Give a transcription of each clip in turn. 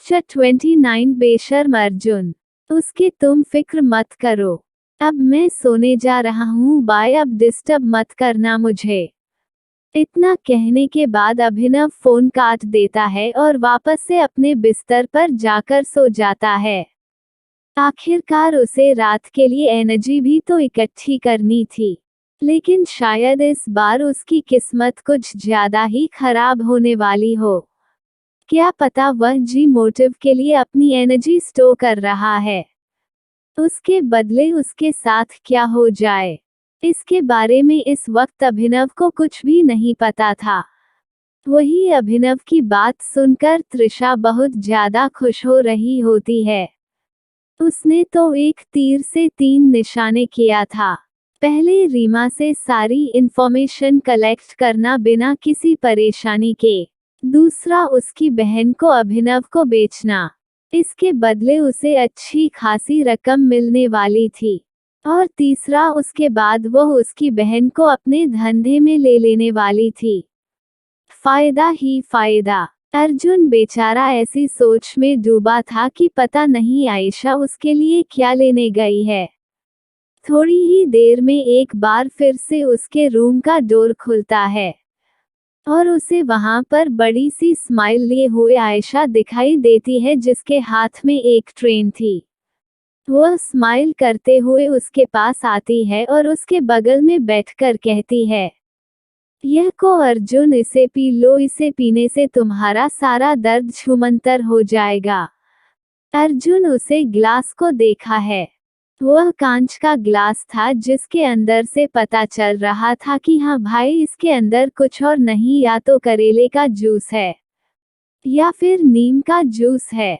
29 बेशर्म अर्जुन। उसकी तुम फिक्र मत करो। अब मैं सोने जा रहा हूँ, बाय, अब डिस्टर्ब मत करना मुझे। इतना कहने के बाद अभिनव फोन काट देता है और वापस से अपने बिस्तर पर जाकर सो जाता है। आखिरकार उसे रात के लिए एनर्जी भी तो इकट्ठी करनी थी, लेकिन शायद इस बार उसकी किस्मत कुछ ज्यादा ही खराब होने वाली हो। क्या पता वह जी मोटिव के लिए अपनी एनर्जी स्टोर कर रहा है। उसके बदले उसके साथ क्या हो जाए, इसके बारे में इस वक्त अभिनव को कुछ भी नहीं पता था। वही अभिनव की बात सुनकर तृषा बहुत ज्यादा खुश हो रही होती है। उसने तो एक तीर से 3 निशाने किया था। पहले रीमा से सारी इंफॉर्मेशन कलेक्ट करना बिना किसी परेशानी के, दूसरा उसकी बहन को अभिनव को बेचना, इसके बदले उसे अच्छी खासी रकम मिलने वाली थी, और तीसरा उसके बाद वह उसकी बहन को अपने धंधे में ले लेने वाली थी। फायदा ही फायदा। अर्जुन बेचारा ऐसी सोच में डूबा था कि पता नहीं आयशा उसके लिए क्या लेने गई है। थोड़ी ही देर में एक बार फिर से उसके रूम का डोर खुलता है और उसे वहां पर बड़ी सी स्माइल लिए हुए आयशा दिखाई देती है, जिसके हाथ में एक ट्रेन थी। वह स्माइल करते हुए उसके पास आती है और उसके बगल में बैठकर कहती है, यह को अर्जुन, इसे पी लो, इसे पीने से तुम्हारा सारा दर्द छूमंतर हो जाएगा। अर्जुन उसे ग्लास को देखा है। वह कांच का ग्लास था, जिसके अंदर से पता चल रहा था कि हाँ भाई, इसके अंदर कुछ और नहीं, या तो करेले का जूस है या फिर नीम का जूस है।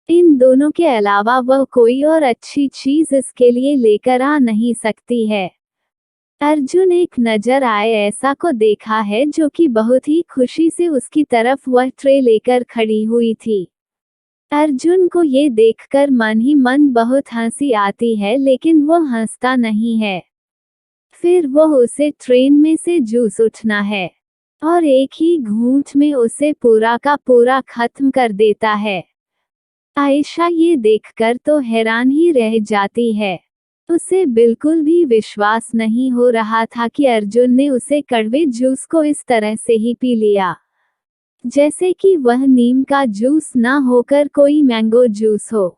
इन दोनों के अलावा वह कोई और अच्छी चीज इसके लिए लेकर आ नहीं सकती है। अर्जुन एक नजर आए ऐसा को देखा है, जो कि बहुत ही खुशी से उसकी तरफ वह ट्रे लेकर खड़ी हुई थी। अर्जुन को ये देखकर मन ही मन बहुत हंसी आती है, लेकिन वह हंसता नहीं है। फिर वह उसे ट्रेन में से जूस उठना है और एक ही घूंट में उसे पूरा का पूरा खत्म कर देता है। आयशा ये देखकर तो हैरान ही रह जाती है। उसे बिल्कुल भी विश्वास नहीं हो रहा था कि अर्जुन ने उसे कड़वे जूस को इस तरह से ही पी लिया, जैसे कि वह नीम का जूस ना होकर कोई मैंगो जूस हो।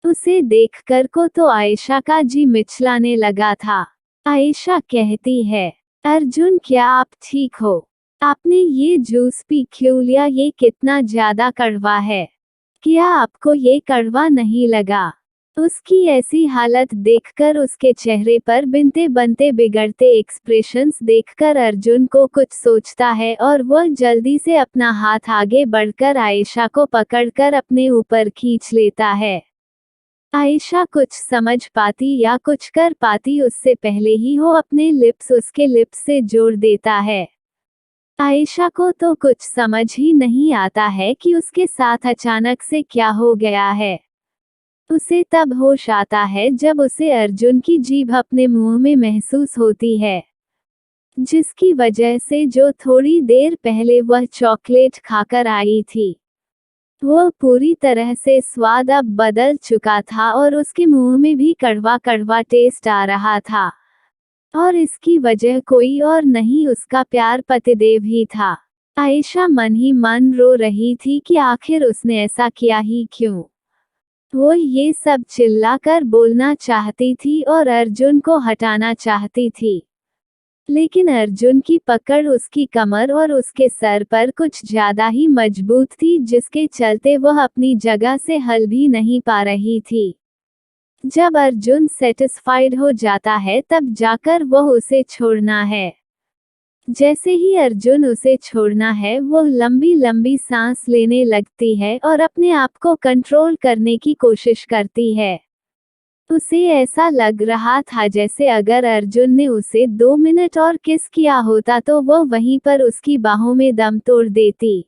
उसे देखकर को तो आयशा का जी मिचलाने लगा था। आयशा कहती है, अर्जुन क्या आप ठीक हो? आपने ये जूस पी क्यों लिया? ये कितना ज्यादा कड़वा है, क्या आपको ये कड़वा नहीं लगा? उसकी ऐसी हालत देखकर, उसके चेहरे पर बिनते बनते बिगड़ते एक्सप्रेशंस देखकर अर्जुन को कुछ सोचता है और वह जल्दी से अपना हाथ आगे बढ़कर आयशा को पकड़कर अपने ऊपर खींच लेता है। आयशा कुछ समझ पाती या कुछ कर पाती उससे पहले ही वो अपने लिप्स उसके लिप्स से जोड़ देता है। आयशा को तो कुछ समझ ही नहीं आता है कि उसके साथ अचानक से क्या हो गया है। उसे तब होश आता है जब उसे अर्जुन की जीभ अपने मुंह में महसूस होती है, जिसकी वजह से जो थोड़ी देर पहले वह चॉकलेट खाकर आई थी, वह पूरी तरह से स्वाद अब बदल चुका था और उसके मुंह में भी कड़वा कड़वा टेस्ट आ रहा था। और इसकी वजह कोई और नहीं, उसका प्यार पतिदेव ही था। आयशा मन ही मन रो रही थी कि आखिर उसने ऐसा किया ही क्यों। वो ये सब चिल्लाकर बोलना चाहती थी और अर्जुन को हटाना चाहती थी, लेकिन अर्जुन की पकड़ उसकी कमर और उसके सर पर कुछ ज्यादा ही मजबूत थी, जिसके चलते वह अपनी जगह से हल भी नहीं पा रही थी। जब अर्जुन सेटिस्फाइड हो जाता है तब जाकर वह उसे छोड़ना है। जैसे ही अर्जुन उसे छोड़ना है, वो लंबी लंबी सांस लेने लगती है और अपने आप को कंट्रोल करने की कोशिश करती है। उसे ऐसा लग रहा था जैसे अगर अर्जुन ने उसे 2 मिनट और किस किया होता तो वह वहीं पर उसकी बाहों में दम तोड़ देती,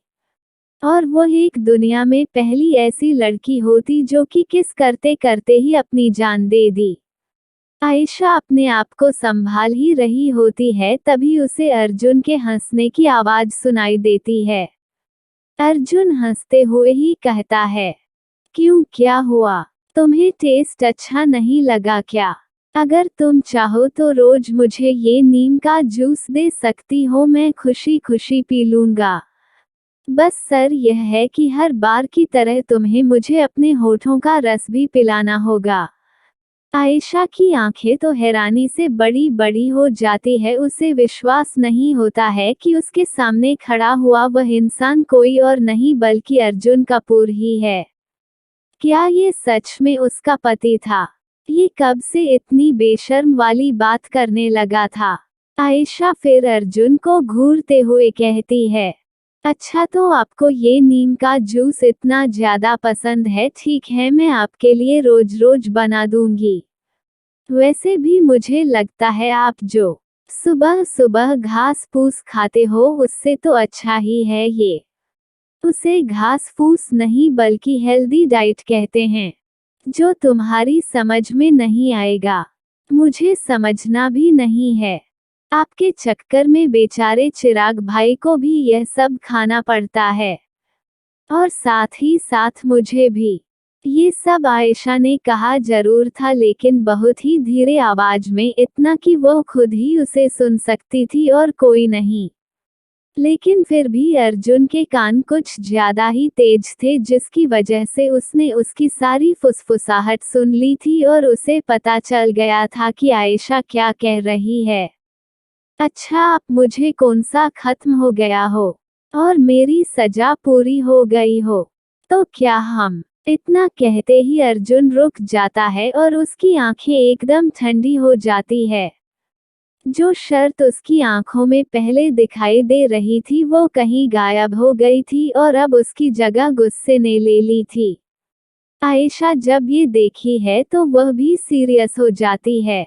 और वह एक दुनिया में पहली ऐसी लड़की होती जो कि किस करते करते ही अपनी जान दे दी। आयशा अपने आप को संभाल ही रही होती है, तभी उसे अर्जुन के हंसने की आवाज सुनाई देती है। अर्जुन हंसते हुए ही कहता है, क्यों, क्या हुआ? तुम्हें टेस्ट अच्छा नहीं लगा क्या? अगर तुम चाहो तो रोज मुझे ये नीम का जूस दे सकती हो, मैं खुशी खुशी पी लूंगा। बस सर यह है कि हर बार की तरह तुम्हें मुझे अपने होठों का रस भी पिलाना होगा। आयशा की आंखें तो हैरानी से बड़ी बड़ी हो जाती है, उसे विश्वास नहीं होता है कि उसके सामने खड़ा हुआ वह इंसान कोई और नहीं बल्कि अर्जुन कपूर ही है। क्या ये सच में उसका पति था? ये कब से इतनी बेशर्म वाली बात करने लगा था? आयशा फिर अर्जुन को घूरते हुए कहती है, अच्छा तो आपको ये नीम का जूस इतना ज्यादा पसंद है, ठीक है मैं आपके लिए रोज रोज बना दूंगी। वैसे भी मुझे लगता है आप जो सुबह सुबह घास फूस खाते हो उससे तो अच्छा ही है ये। उसे घास फूस नहीं बल्कि हेल्दी डाइट कहते हैं, जो तुम्हारी समझ में नहीं आएगा। मुझे समझना भी नहीं है। आपके चक्कर में बेचारे चिराग भाई को भी यह सब खाना पड़ता है, और साथ ही साथ मुझे भी। ये सब आयशा ने कहा जरूर था, लेकिन बहुत ही धीरे आवाज में, इतना कि वो खुद ही उसे सुन सकती थी और कोई नहीं। लेकिन फिर भी अर्जुन के कान कुछ ज्यादा ही तेज थे, जिसकी वजह से उसने उसकी सारी फुसफुसाहट सुन ली थी और उसे पता चल गया था कि आयशा क्या कह रही है। अच्छा, आप मुझे कौन सा खत्म हो गया हो और मेरी सजा पूरी हो गई हो तो क्या हम? इतना कहते ही अर्जुन रुक जाता है और उसकी आंखें एकदम ठंडी हो जाती है। जो शर्त उसकी आंखों में पहले दिखाई दे रही थी वो कहीं गायब हो गई थी और अब उसकी जगह गुस्से ने ले ली थी। आयशा जब ये देखी है तो वह भी सीरियस हो जाती है।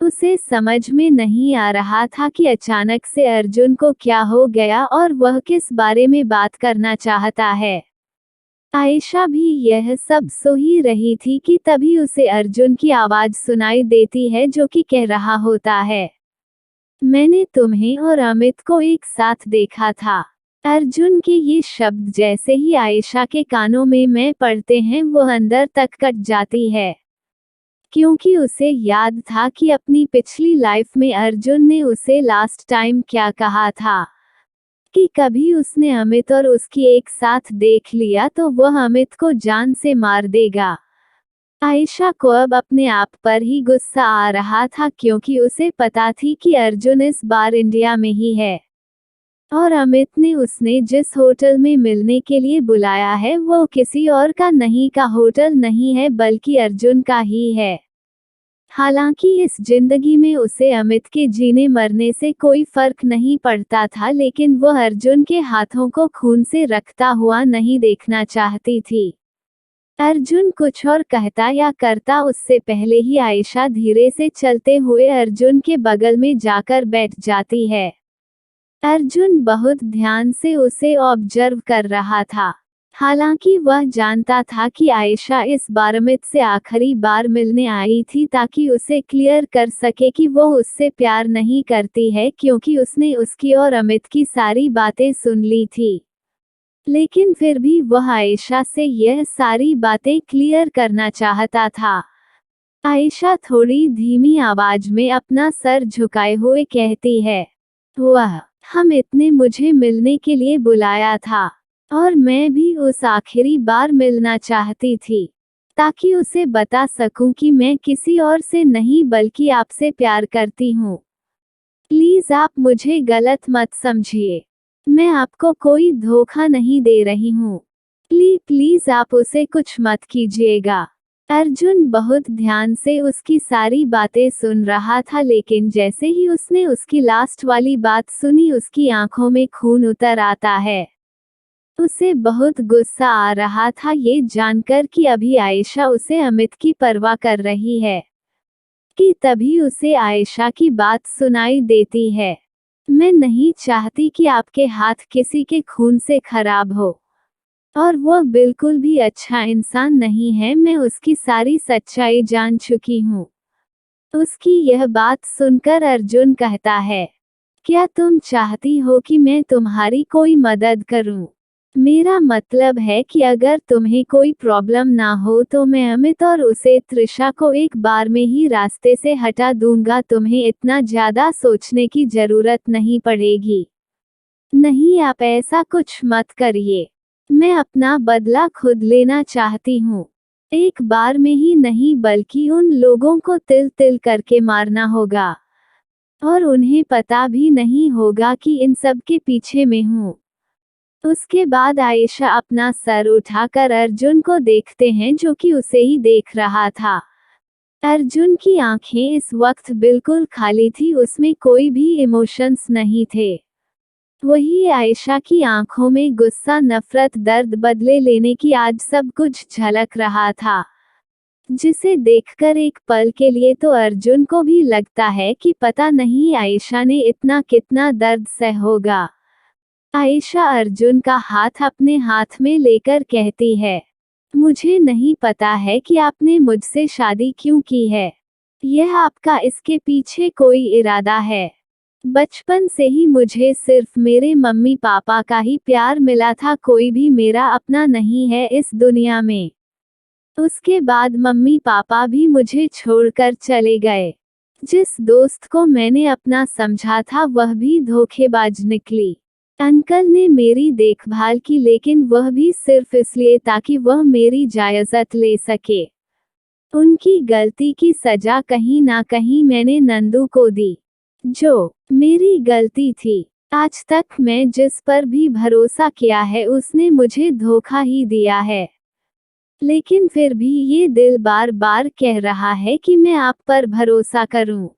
उसे समझ में नहीं आ रहा था कि अचानक से अर्जुन को क्या हो गया और वह किस बारे में बात करना चाहता है। आयशा भी यह सब सो ही रही थी कि तभी उसे अर्जुन की आवाज सुनाई देती है, जो कि कह रहा होता है, मैंने तुम्हें और अमित को एक साथ देखा था। अर्जुन के ये शब्द जैसे ही आयशा के कानों में पड़ते हैं वो अंदर तक कट जाती है, क्योंकि उसे याद था कि अपनी पिछली लाइफ में अर्जुन ने उसे लास्ट टाइम क्या कहा था, कि कभी उसने अमित और उसकी एक साथ देख लिया तो वह अमित को जान से मार देगा। आयशा को अब अपने आप पर ही गुस्सा आ रहा था, क्योंकि उसे पता थी कि अर्जुन इस बार इंडिया में ही है और अमित ने उसने जिस होटल में मिलने के लिए बुलाया है वो किसी और का नहीं का होटल नहीं है बल्कि अर्जुन का ही है। हालांकि इस जिंदगी में उसे अमित के जीने मरने से कोई फर्क नहीं पड़ता था, लेकिन वह अर्जुन के हाथों को खून से रखता हुआ नहीं देखना चाहती थी। अर्जुन कुछ और कहता या करता उससे पहले ही आयशा धीरे से चलते हुए अर्जुन के बगल में जाकर बैठ जाती है। अर्जुन बहुत ध्यान से उसे ऑब्जर्व कर रहा था। हालांकि वह जानता था कि आयशा इस बार अमित से आखिरी बार मिलने आई थी ताकि उसे क्लियर कर सके कि वो उससे प्यार नहीं करती है, क्योंकि उसने उसकी और अमित की सारी बातें सुन ली थी। लेकिन फिर भी वह आयशा से यह सारी बातें क्लियर करना चाहता था। आयशा थोड़ी धीमी आवाज में अपना सर झुकाए हुए कहती है, वह अमित ने मुझे मिलने के लिए बुलाया था और मैं भी उस आखिरी बार मिलना चाहती थी, ताकि उसे बता सकूं कि मैं किसी और से नहीं बल्कि आपसे प्यार करती हूँ। प्लीज आप मुझे गलत मत समझिए, मैं आपको कोई धोखा नहीं दे रही हूँ। प्लीज आप उसे कुछ मत कीजिएगा। अर्जुन बहुत ध्यान से उसकी सारी बातें सुन रहा था, लेकिन जैसे ही उसने उसकी लास्ट वाली बात सुनी उसकी आंखों में खून उतर आता है। उसे बहुत गुस्सा आ रहा था ये जानकर कि अभी आयशा उसे अमित की परवाह कर रही है, कि तभी उसे आयशा की बात सुनाई देती है, मैं नहीं चाहती कि आपके हाथ किसी के खून से खराब हो, और वो बिल्कुल भी अच्छा इंसान नहीं है, मैं उसकी सारी सच्चाई जान चुकी हूँ। उसकी यह बात सुनकर अर्जुन कहता है, क्या तुम चाहती हो कि मैं तुम्हारी कोई मदद करूं? मेरा मतलब है कि अगर तुम्हें कोई प्रॉब्लम ना हो तो मैं अमित और उसे त्रिशा को एक बार में ही रास्ते से हटा दूंगा। तुम्हें इतना ज्यादा सोचने की जरूरत नहीं पड़ेगी। नहीं, आप ऐसा कुछ मत करिए। मैं अपना बदला खुद लेना चाहती हूँ। एक बार में ही नहीं बल्कि उन लोगों को तिल तिल करके मारना होगा। और उन्हें पता भी नहीं होगा कि इन सब के पीछे मैं हूँ। उसके बाद आयशा अपना सर उठाकर अर्जुन को देखते हैं जो कि उसे ही देख रहा था। अर्जुन की आंखें इस वक्त बिल्कुल खाली थी, उसमें कोई भी इमोशंस नहीं थे। वही आयशा की आंखों में गुस्सा, नफरत, दर्द बदले लेने की आज सब कुछ झलक रहा था, जिसे देखकर एक पल के लिए तो अर्जुन को भी लगता है कि पता नहीं आयशा ने इतना कितना दर्द सह होगा। आयशा अर्जुन का हाथ अपने हाथ में लेकर कहती है, मुझे नहीं पता है कि आपने मुझसे शादी क्यों की है। यह आपका इसके पीछे कोई इरादा है। बचपन से ही मुझे सिर्फ मेरे मम्मी पापा का ही प्यार मिला था, कोई भी मेरा अपना नहीं है इस दुनिया में। उसके बाद मम्मी पापा भी मुझे छोड़कर चले गए। जिस दोस्त को मैंने अपना समझा था वह भी धोखेबाज निकली। अंकल ने मेरी देखभाल की, लेकिन वह भी सिर्फ इसलिए ताकि वह मेरी जायजत ले सके। उनकी गलती की सजा कहीं ना कहीं मैंने नंदू को दी, जो मेरी गलती थी। आज तक मैं जिस पर भी भरोसा किया है उसने मुझे धोखा ही दिया है। लेकिन फिर भी ये दिल बार बार कह रहा है कि मैं आप पर भरोसा करूं।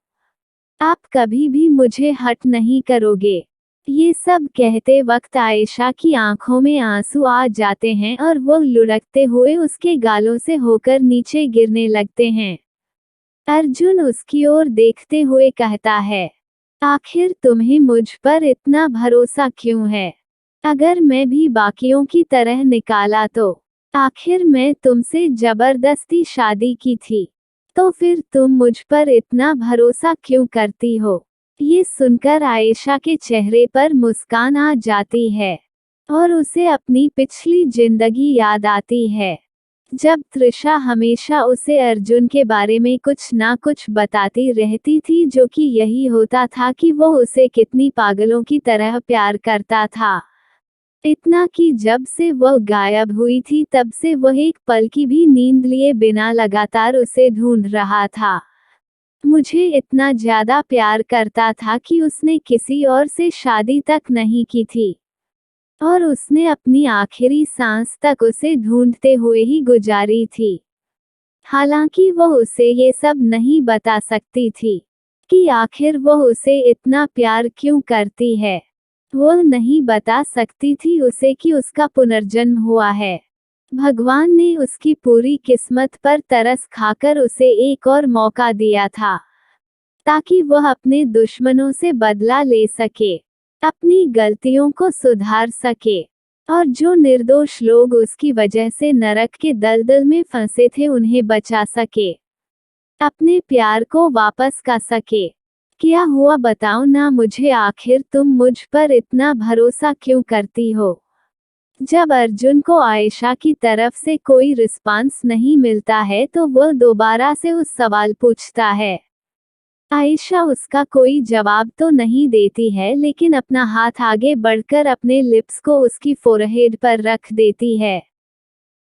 आप कभी भी मुझे हर्ट नहीं करोगे। ये सब कहते वक्त आयशा की आंखों में आंसू आ जाते हैं और वो लुढ़कते हुए उसके गालों से होकर नीचे गिरने लगते हैं। अर्जुन उसकी ओर देखते हुए कहता है, आखिर तुम्हें मुझ पर इतना भरोसा क्यों है? अगर मैं भी बाकियों की तरह निकाला तो आखिर मैं तुमसे जबरदस्ती शादी की थी, तो फिर तुम मुझ पर इतना भरोसा क्यों करती हो? ये सुनकर आयशा के चेहरे पर मुस्कान आ जाती है और उसे अपनी पिछली जिंदगी याद आती है, जब त्रिशा हमेशा उसे अर्जुन के बारे में कुछ ना कुछ बताती रहती थी, जो कि यही होता था कि वो उसे कितनी पागलों की तरह प्यार करता था। इतना कि जब से वह गायब हुई थी तब से वह एक पल की भी नींद लिए बिना लगातार उसे ढूंढ रहा था। मुझे इतना ज्यादा प्यार करता था कि उसने किसी और से शादी तक नहीं की थी, और उसने अपनी आखिरी सांस तक उसे ढूंढते हुए ही गुजारी थी। हालांकि वह उसे ये सब नहीं बता सकती थी कि आखिर वह उसे इतना प्यार क्यों करती है। वह नहीं बता सकती थी उसे कि उसका पुनर्जन्म हुआ है। भगवान ने उसकी पूरी किस्मत पर तरस खाकर उसे एक और मौका दिया था, ताकि वह अपने दुश्मनों से बदला ले सके, अपनी गलतियों को सुधार सके, और जो निर्दोष लोग उसकी वजह से नरक के दलदल में फंसे थे उन्हें बचा सके, अपने प्यार को वापस का सके। क्या हुआ बताओ ना मुझे, आखिर तुम मुझ पर इतना भरोसा क्यों करती हो? जब अर्जुन को आयशा की तरफ से कोई रिस्पांस नहीं मिलता है तो वह दोबारा से उस सवाल पूछता है। आयशा उसका कोई जवाब तो नहीं देती है, लेकिन अपना हाथ आगे बढ़कर अपने लिप्स को उसकी फोरहेड पर रख देती है।